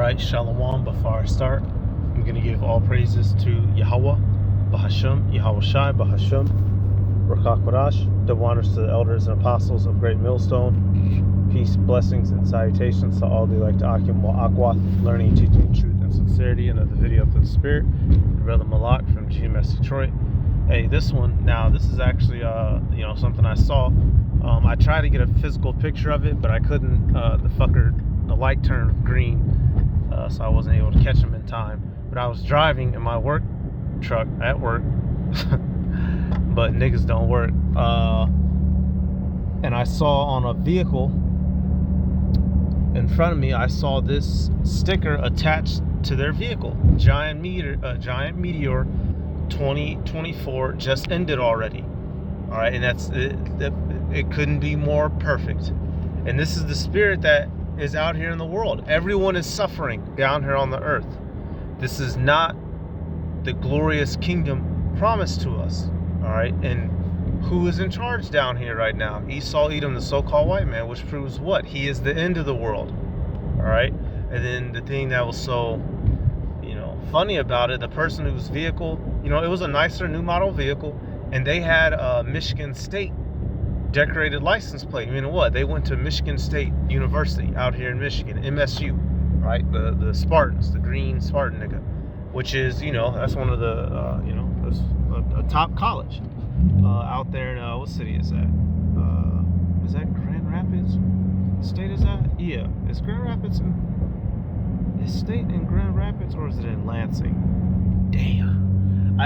Alright, Shalom. Before I start, I'm going to give all praises to Yahweh, Bahasham, Yahweh Shai, Bahasham, Rakak Barash. Double honors to the elders and apostles of Great Millstone. Peace, blessings, and salutations to all the elect Akim Wa Akwath, learning, teaching, truth, and sincerity. Another video of the Spirit. Brother Malak from GMS Detroit. Hey, this is actually something I saw. I tried to get a physical picture of it, but I couldn't. The light turned green, so I wasn't able to catch him in time. But I was driving in my work truck at work, but niggas don't work. And I saw on a vehicle in front of me, I saw this sticker attached to their vehicle. Giant Meteor 2024 just ended already. All right, and it couldn't be more perfect. And this is the spirit that is out here in the world. Everyone is suffering down here on the earth. This is not the glorious kingdom promised to us. All right, and who is in charge down here right now? Esau, Edom, the so-called white man, which proves what? He is the end of the world. All right, and then the thing that was so funny about it, the person whose vehicle, it was a nicer new model vehicle, and they had a Michigan State decorated license plate. What? They went to Michigan State University out here in Michigan, MSU, right? The Spartans, the green Spartan nigga, which is, that's one of the, a top college out there in, what city is that? Is that Grand Rapids? State is that? Yeah. Is Grand Rapids is state in Grand Rapids, or is it in Lansing? Damn.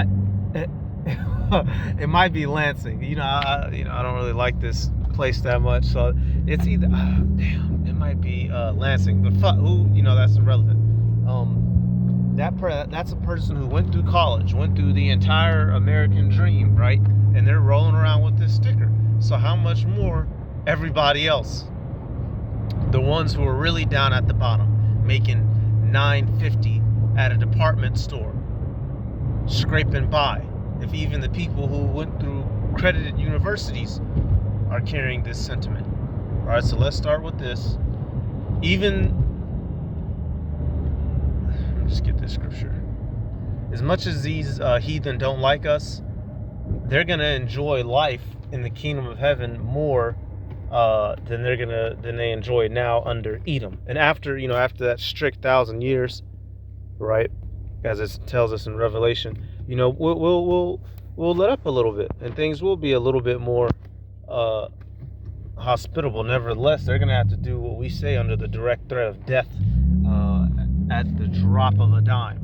It might be Lansing. I don't really like this place that much, so it's either it might be Lansing, but fuck, that's irrelevant. That's a person who went through college, went through the entire American dream, right? And they're rolling around with this sticker. So how much more everybody else? The ones who are really down at the bottom, making $9.50 at a department store, scraping by. If even the people who went through credited universities are carrying this sentiment. All right, so let's start with this. Let me just get this scripture. As much as these heathen don't like us, they're going to enjoy life in the kingdom of heaven more than they enjoy now under Edom. And after that strict 1,000 years, right, as it tells us in Revelation, we'll let up a little bit, and things will be a little bit more hospitable. Nevertheless, they're going to have to do what we say under the direct threat of death at the drop of a dime,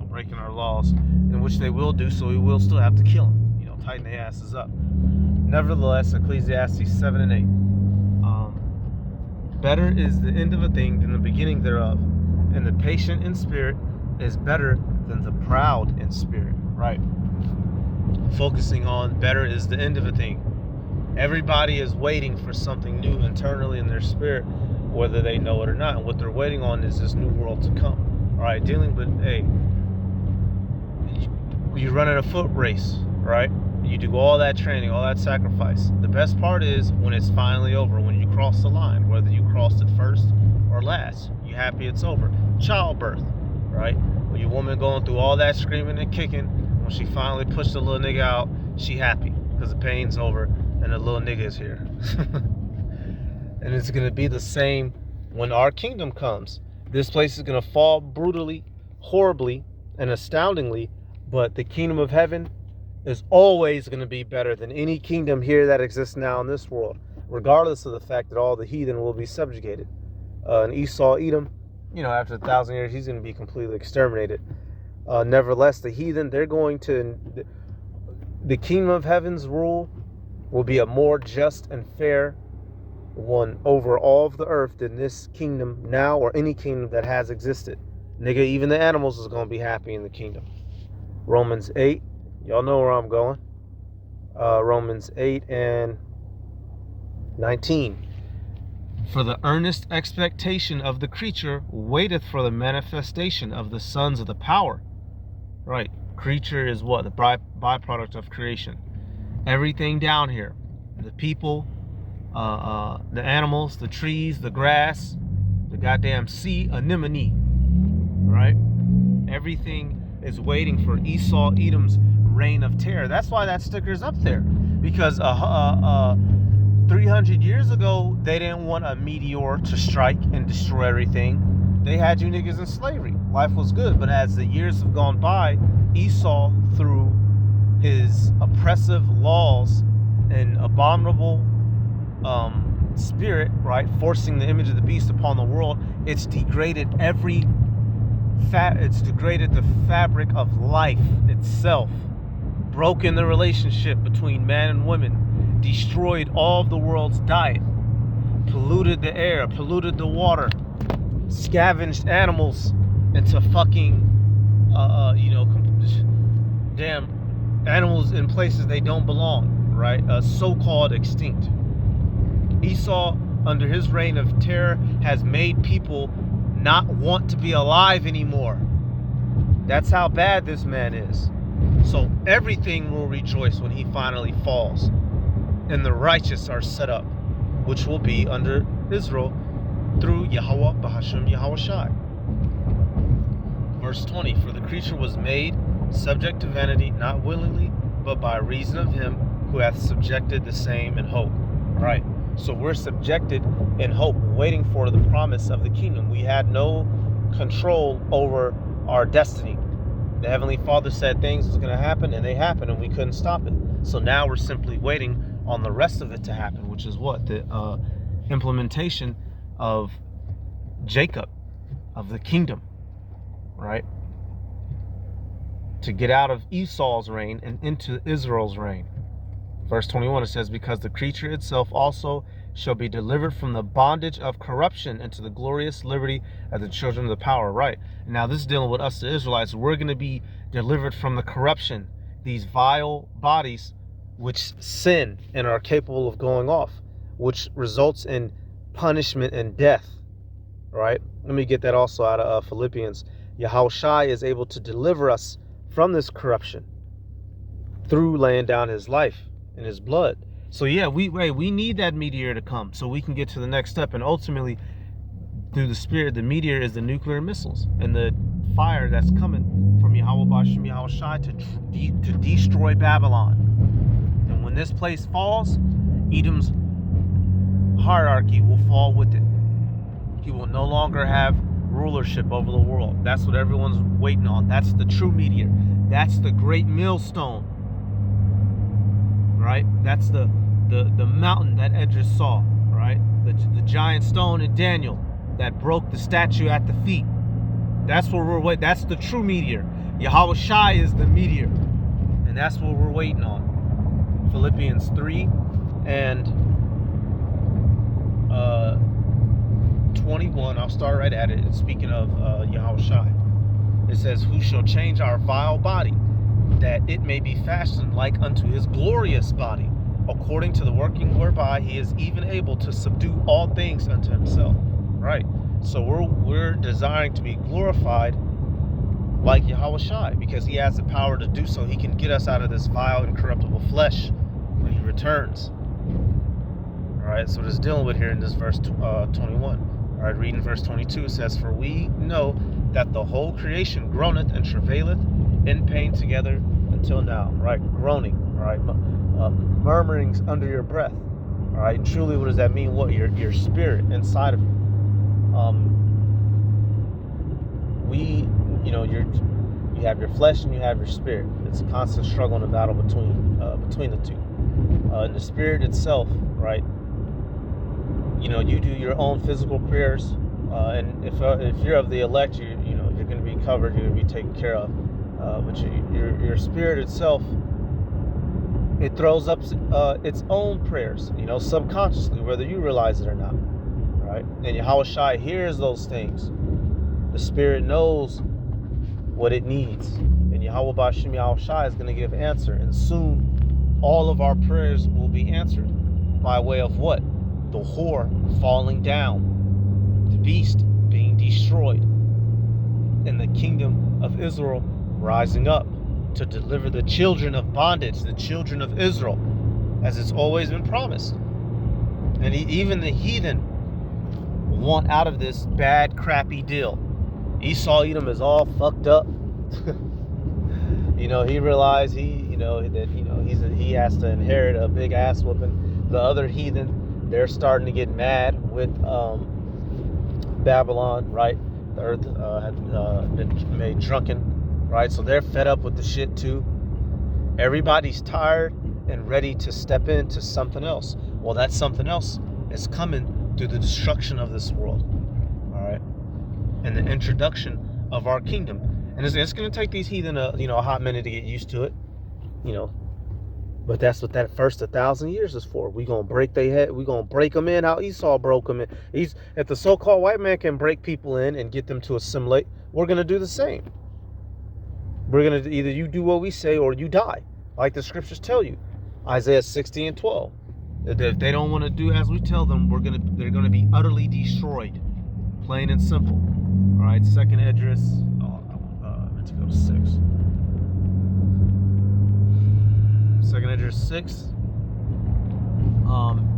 breaking our laws, in which they will do, so we will still have to kill them, tighten their asses up. Nevertheless, Ecclesiastes 7 and 8. Better is the end of a thing than the beginning thereof, and the patient in spirit is better than the proud in spirit. Right. Focusing on better is the end of a thing. Everybody is waiting for something new internally in their spirit, whether they know it or not. And what they're waiting on is this new world to come. All right. You run in a foot race, right? You do all that training, all that sacrifice. The best part is when it's finally over, when you cross the line, whether you crossed it first or last, you happy it's over. Childbirth, right? When your woman going through all that screaming and kicking, when she finally pushed the little nigga out, she happy because the pain's over and the little nigga is here. And it's going to be the same when our kingdom comes. This place is going to fall brutally, horribly, and astoundingly, but the kingdom of heaven is always going to be better than any kingdom here that exists now in this world, regardless of the fact that all the heathen will be subjugated. And Esau, Edom, after 1,000 years, he's going to be completely exterminated. Nevertheless, the heathen, the kingdom of heaven's rule will be a more just and fair one over all of the earth than this kingdom now or any kingdom that has existed. Nigga, even the animals is going to be happy in the kingdom. Romans 8, y'all know where I'm going. Romans 8 and 19. For the earnest expectation of the creature waiteth for the manifestation of the sons of the power. Right. Creature is what? The byproduct of creation. Everything down here. The people, the animals, the trees, the grass, the goddamn sea anemone. right? Everything is waiting for Esau, Edom's reign of terror. That's why that sticker's up there. Because 300 years ago, they didn't want a meteor to strike and destroy everything. They had you niggas in slavery. Life was good. But as the years have gone by, Esau, through his oppressive laws and abominable spirit, right, forcing the image of the beast upon the world, it's degraded it's degraded the fabric of life itself, broken the relationship between man and woman, destroyed all of the world's diet, polluted the air, polluted the water, scavenged animals into fucking damn animals in places they don't belong, right? So-called extinct. Esau, under his reign of terror, has made people not want to be alive anymore. That's how bad this man is. So everything will rejoice when he finally falls, and the righteous are set up, which will be under Israel through Yahweh Bahashem Yahweh Shai. Verse 20, for the creature was made subject to vanity, not willingly, but by reason of him who hath subjected the same in hope. All right. So we're subjected in hope, waiting for the promise of the kingdom. We had no control over our destiny. The Heavenly Father said things was going to happen, and they happened, and we couldn't stop it. So now we're simply waiting on the rest of it to happen, which is what? The implementation of Jacob, of the kingdom, right? To get out of Esau's reign and into Israel's reign. Verse 21, it says, because the creature itself also shall be delivered from the bondage of corruption into the glorious liberty of the children of the power. Right. Now this is dealing with us, the Israelites. We're going to be delivered from the corruption, these vile bodies which sin and are capable of going off, which results in punishment and death. Right. Let me get that also out of Philippians. Yahushua is able to deliver us from this corruption through laying down his life and his blood. So yeah, we need that meteor to come so we can get to the next step, and ultimately through the spirit, the meteor is the nuclear missiles and the fire that's coming from Yahweh Bashem Yahweh Shai to destroy Babylon. And when this place falls, Edom's hierarchy will fall with it. He will no longer have rulership over the world. That's what everyone's waiting on. That's the true meteor. That's the great millstone. Right? That's the mountain that Esdras saw, right? The giant stone in Daniel that broke the statue at the feet. That's what we're waiting. That's the true meteor. Yahweh Shai is the meteor, and that's what we're waiting on. Philippians 3 and 21. I'll start right at it. It's speaking of Yahweh Shai. It says, who shall change our vile body, that it may be fashioned like unto his glorious body, according to the working whereby he is even able to subdue all things unto himself. Right. So we're desiring to be glorified like Yahweh Shai, because he has the power to do so. He can get us out of this vile and corruptible flesh when he returns. All right. So what it's dealing with here in this verse 21. All right. Reading verse 22, it says, for we know that the whole creation groaneth and travaileth in pain together until now. Right. Groaning. All right. Murmurings under your breath. All right. And truly, what does that mean? What? Your spirit inside of you. You have your flesh and you have your spirit. It's a constant struggle and a battle between the two. In the spirit itself, right? You do your own physical prayers, and if you're of the elect, you're going to be covered. You're going to be taken care of. But your spirit itself, it throws up its own prayers, subconsciously, whether you realize it or not. Right? And Yahweh Shai hears those things. The spirit knows what it needs. And Yahweh Bashem Yahweh Shai is going to give answer. And soon all of our prayers will be answered by way of what? The whore falling down, the beast being destroyed, and the kingdom of Israel rising up to deliver the children of bondage, the children of Israel, as it's always been promised. And even the heathen want out of this bad, crappy deal. Esau Edom is all fucked up. He realized he has to inherit a big ass whooping. The other heathen, they're starting to get mad with Babylon, right? The earth had been made drunken, right? So they're fed up with the shit too. Everybody's tired and ready to step into something else. Well, that something else is coming through the destruction of this world, all right, and the introduction of our kingdom. And it's going to take these heathen a hot minute to get used to it, but that's what that first 1,000 years is for. We're going to break their head. We're going to break them in how Esau broke them in. If the so-called white man can break people in and get them to assimilate, we're going to do the same. We're going to either you do what we say or you die, like the scriptures tell you. Isaiah 60:12. If they don't want to do as we tell them, they're going to be utterly destroyed. Plain and simple. All right, second Esdras. I meant to go to 6. Second Esdras 6.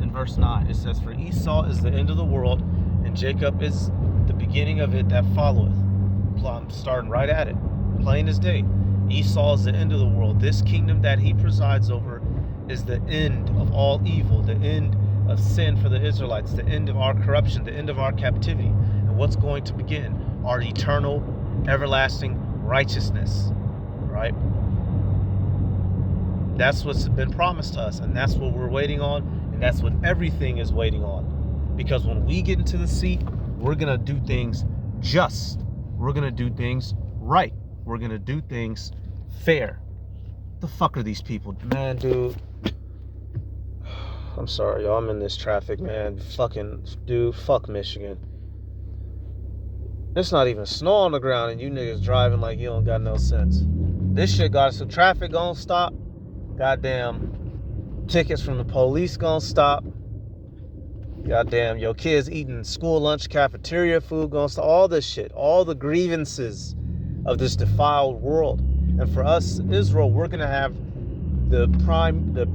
In verse 9, it says, "For Esau is the end of the world, and Jacob is the beginning of it that followeth." I'm starting right at it. Plain as day. Esau is the end of the world. This kingdom that he presides over is the end of all evil, the end of sin for the Israelites, the end of our corruption, the end of our captivity. And what's going to begin? Our eternal, everlasting righteousness, right? That's what's been promised to us, and that's what we're waiting on, and that's what everything is waiting on. Because when we get into the seat, we're going to do things just. We're going to do things right. We're going to do things fair. The fuck are these people? Man, dude. I'm sorry, y'all. I'm in this traffic, man. Fuck Michigan. It's not even snow on the ground and you niggas driving like you don't got no sense. This shit got some traffic gonna stop. Goddamn tickets from the police gonna stop. Goddamn your kids eating school lunch cafeteria food gonna stop. All this shit. All the grievances of this defiled world. And for us, Israel, we're gonna have the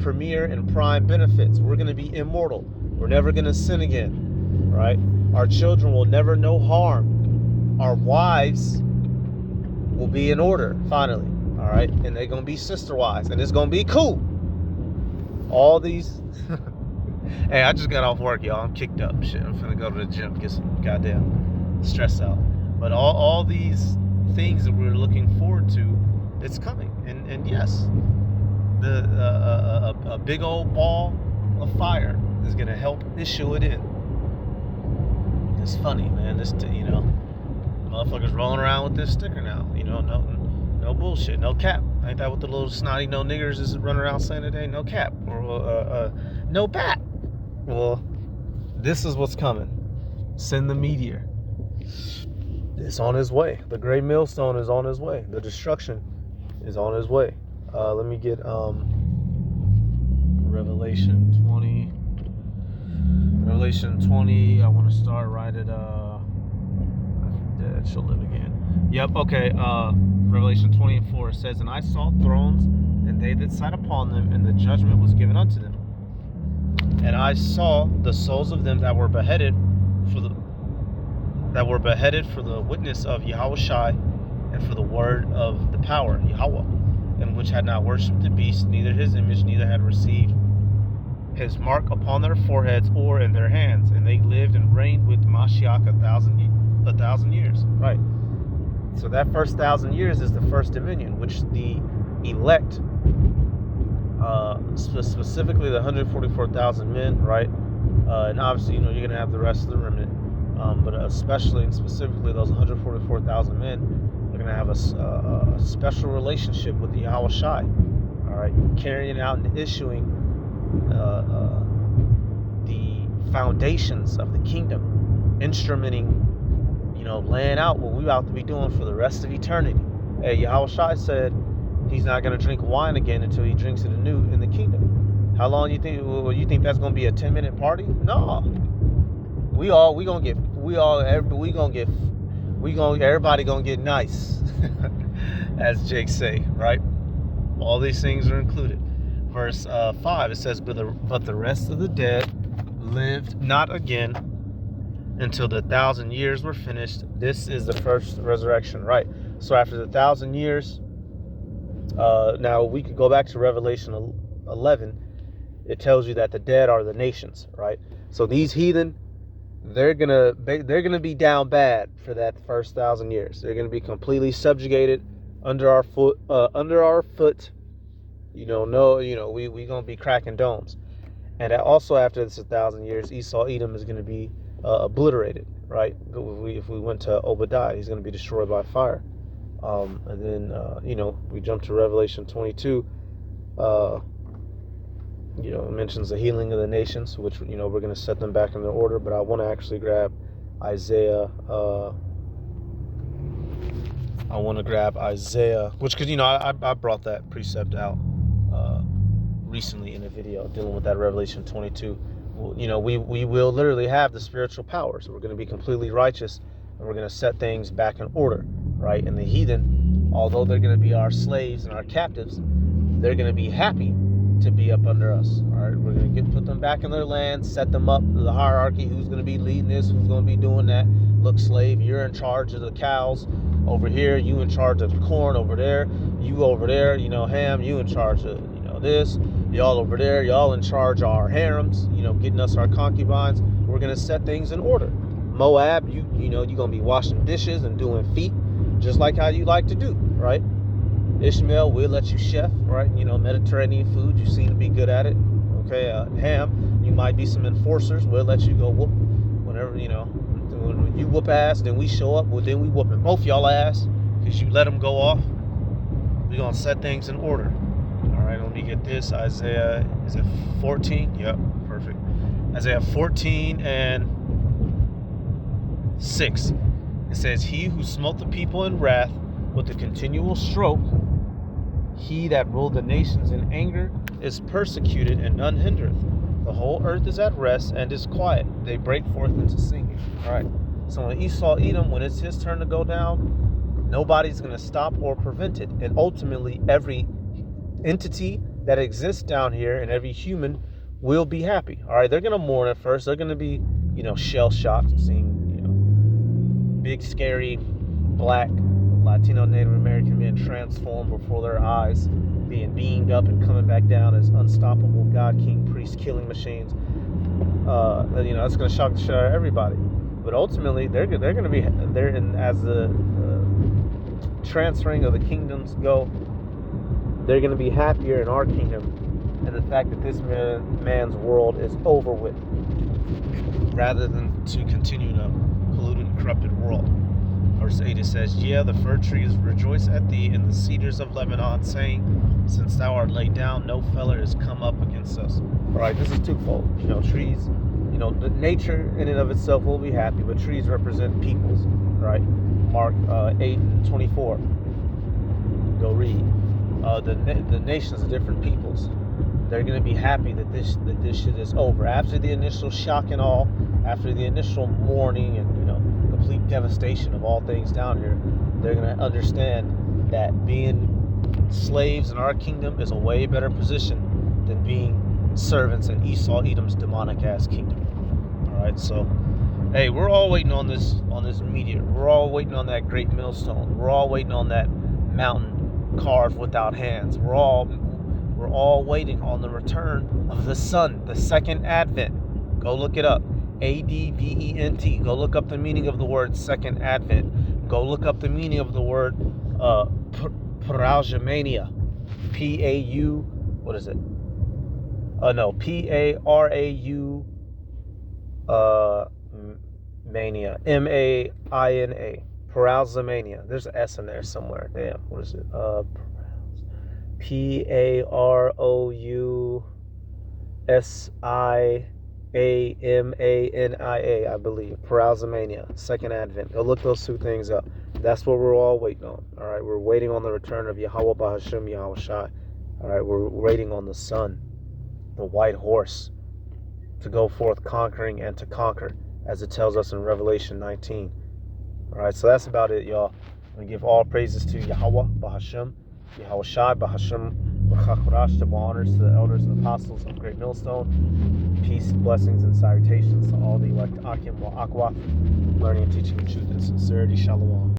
premier and prime benefits. We're gonna be immortal. We're never gonna sin again, right? Our children will never know harm. Our wives will be in order finally, all right? And they're gonna be sister wives, and it's gonna be cool. All these. Hey, I just got off work, y'all. I'm kicked up. Shit, I'm finna go to the gym, get some goddamn stress out. But all these things that we're looking forward to, it's coming. And yes, a big old ball of fire is gonna help issue it in. It's funny, man. Motherfuckers rolling around with this sticker now. No bullshit, no cap. Ain't that what the little snotty no niggers is running around saying today? No cap or no bat. Well, this is what's coming. Send the meteor. It's on his way. The great millstone is on his way. The destruction is on his way. Let me get Revelation 20. Revelation 20. I want to start right at dead shall live again. Yep. Okay. Revelation 20:4. It says, "And I saw thrones, and they that sat upon them, and the judgment was given unto them. And I saw the souls of them that were beheaded for the witness of Yahushai, and for the word of the power, Yahweh, and which had not worshipped the beast, neither his image, neither had received his mark upon their foreheads or in their hands. And they lived and reigned with Mashiach 1,000 years." Right. So that first 1,000 years is the first dominion, which the elect, specifically the 144,000 men, right? And obviously, you're going to have the rest of the remnant. But especially and specifically those 144,000 men are going to have a special relationship with the Yahushai, all right, carrying out and issuing the foundations of the kingdom, instrumenting, laying out what we're about to be doing for the rest of eternity. Hey, Yahushai said he's not going to drink wine again until he drinks it anew in the kingdom. How long you think? Well, you think that's going to be a 10-minute party? No. Everybody gonna get nice, as Jake say, right? All these things are included. Verse 5, it says, but the rest of the dead lived not again, until the 1,000 years were finished. This is the first resurrection, right? So after the 1,000 years, now we could go back to Revelation 11. It tells you that the dead are the nations, right? So these heathen, they're gonna be down bad for that first 1,000 years. They're gonna be completely subjugated under our foot. We gonna be cracking domes. And also after this 1,000 years, Esau Edom is gonna be obliterated, right? If we went to Obadiah, he's gonna be destroyed by fire. And then we jump to Revelation 22. It mentions the healing of the nations, which we're going to set them back in their order. But I want to actually grab Isaiah. Which, because I brought that precept out recently in a video dealing with that Revelation 22. We will literally have the spiritual powers. We're going to be completely righteous, and we're going to set things back in order, right? And the heathen, although they're going to be our slaves and our captives, they're going to be happy to be up under us. All right, we're going to put them back in their land, set them up, the hierarchy, who's going to be leading this, who's going to be doing that. Look, slave, you're in charge of the cows over here, you in charge of the corn over there, you over there, Ham, you in charge of this, y'all over there, y'all in charge of our harems, getting us our concubines. We're going to set things in order. Moab, you're going to be washing dishes and doing feet, just like how you like to do, right? Ishmael, we'll let you chef, right? Mediterranean food, you seem to be good at it. Okay, Ham, you might be some enforcers. We'll let you go whoop whenever, when you whoop ass, then we show up. Well, then we whooping both y'all ass because you let them go off. We're going to set things in order. All right, let me get this. Isaiah, is it 14? Yep, perfect. Isaiah 14 and 6. It says, he who smote the people in wrath with a continual stroke, he that ruled the nations in anger, is persecuted and none hindereth. The whole earth is at rest and is quiet. They break forth into singing. All right. So when Esau Edom, when it's his turn to go down, nobody's going to stop or prevent it. And ultimately, every entity that exists down here and every human will be happy. All right. They're going to mourn at first. They're going to be, shell shocked, seeing, big, scary, black Latino Native American men transformed before their eyes, being beamed up and coming back down as unstoppable God, King, priest, killing machines. That's going to shock the shit out of everybody. But ultimately, they're going to be there, and as the transferring of the kingdoms go, they're going to be happier in our kingdom, and the fact that this man's world is over with, rather than to continue in a polluted and corrupted world. Verse 8, it says, yeah, the fir trees rejoice at thee, and the cedars of Lebanon, saying, since thou art laid down, no feller is come up against us. All right, this is twofold. Trees, the nature in and of itself will be happy, but trees represent peoples, right? Mark 8 and 24. Go read. The nations of different peoples, they're going to be happy that this shit is over. After the initial shock and awe, after the initial mourning and, complete devastation of all things down here, they're going to understand that being slaves in our kingdom is a way better position than being servants in Esau Edom's demonic ass kingdom. All right, so hey, we're all waiting on this meteor. We're all waiting on that great millstone. We're all waiting on that mountain carved without hands. We're all waiting on the return of the Son, the second advent. Go look it up. Advent. Go look up the meaning of the word second advent. Go look up the meaning of the word Parausmania. P-A-U, what is it? P-A-R-A-U mania. M-A-I-N-A. Parausmania. There's an S in there somewhere. Damn, what is it? Parausmania, I believe. Parausmania, second advent. Go look those two things up. That's what we're all waiting on. All right, we're waiting on the return of Yahweh Bahasham Yahweh Shai. All right, we're waiting on the Son, the white horse, to go forth conquering and to conquer, as it tells us in Revelation 19. All right, so that's about it, y'all. I'm going to give all praises to Yahweh Bahasham, Yahweh Shai Bahasham Chakurash, double honors to the elders and apostles of Great Millstone. Peace, blessings, and salutations to all the elect Akim wa Akwa, learning and teaching the truth and sincerity. Shalom.